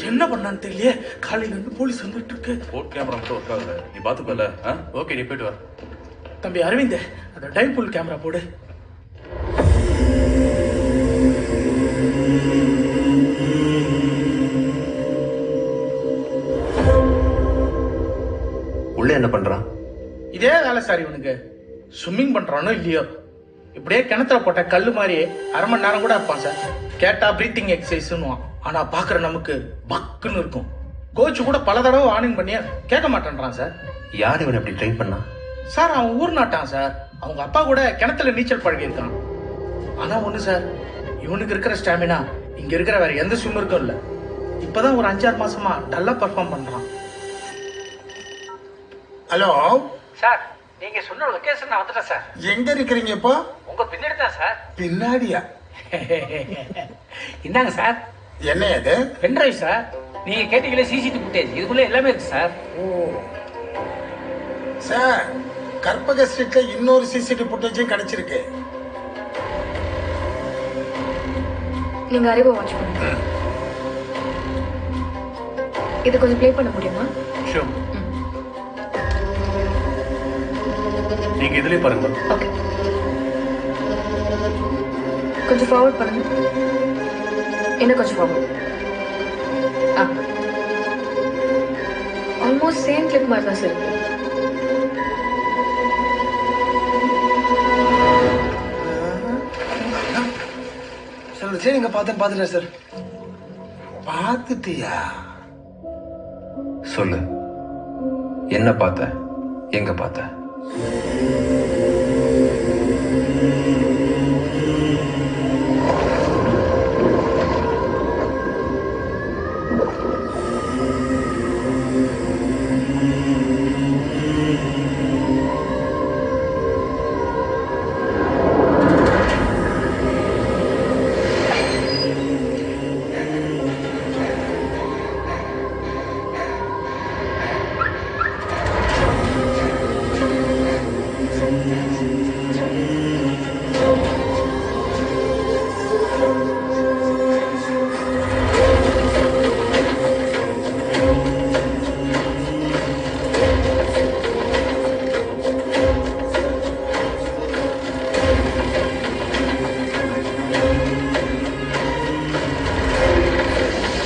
என்ன பண்ணான்னு தெரியலையே. காலையில இருந்து போலீஸ் வந்துட்டு இருக்கு. போர்ட் கேமரா மட்டும் ஒர்க் ஆகல. நீ பாத்துக்கல. ஓகே, நீ போயிட்டு வா. தம்பி அரவிந்த், அந்த டைபுல் கேமரா போடு. உள்ள என்ன பண்றான்? இதே வேலை சார் இவனுக்கு. ஸ்விம்மிங் பண்றானோ இல்லையோ, இப்படியே கிணத்துல போட்ட கல்லு மாதிரி அரை மணி நேரம் கூட இருப்பான் சார். கேட்டா பிரீத்திங் எக்ஸசைஸ்னுவான். ஆனா பாக்குற நமக்கு பக்குன்னு இருக்கும். கோச்சு கூட பல தடவை வார்னிங் பண்ணி கேட்க மாட்டேன்றான் சார். யார் இவன் அப்படி ட்ரெயின் பண்ணா? சார் அவன் ஊர் நாட்டான் சார். அவங்க அப்பா கூட கிணத்துல நீச்சல் பழகி இருக்கான். ஆனா ஒண்ணு சார், இவனுக்கு இருக்கிற ஸ்டாமினா இங்க இருக்கிற வேற எந்த ஸ்விம்மருக்கும் இல்ல. இப்பதான் ஒரு 5-6 மாசமா நல்லா பர்ஃபார்ம் பண்றான். ஹலோ சார், நீங்க சொன்ன லொகேஷன் நான் வந்துட்டேன் சார். எங்க இருக்கிறீங்க இப்போ? உங்க பின்னாடி தான் சார். பின்னாடியா? இந்தாங்க சார். என்ன அது? Pendrive sir. நீங்க கேட்டீங்களே சிசிடிவி ஃபுட்டேஜ், இதுக்குள்ள எல்லாமே இருக்கு சார். ஓ சார், கற்பக ஸ்ட்ரீட்ல இன்னொரு சிசிடிவி ஃபுட்டேஜும் கிடைச்சிருக்கு. நீங்க அறிவை வாட்ச் பண்ணுங்க. இது கொஞ்சம் ப்ளே பண்ண முடியுமா? ஷூர். நீங்க இதுலயே பாருங்க. ஓகே, கொஞ்சம் ஃபார்வர்ட் பண்ணுங்க. என்ன கொஞ்சம் ஃபார்வர்ட். ஆல்மோஸ்ட் சேம் கிளிப் மாதிரி தான் சார். சார் சரி, நீங்க பார்த்துட்டேன் சார். பார்த்துட்டியா? சொல்லு, என்ன பார்த்த, எங்க பார்த்த?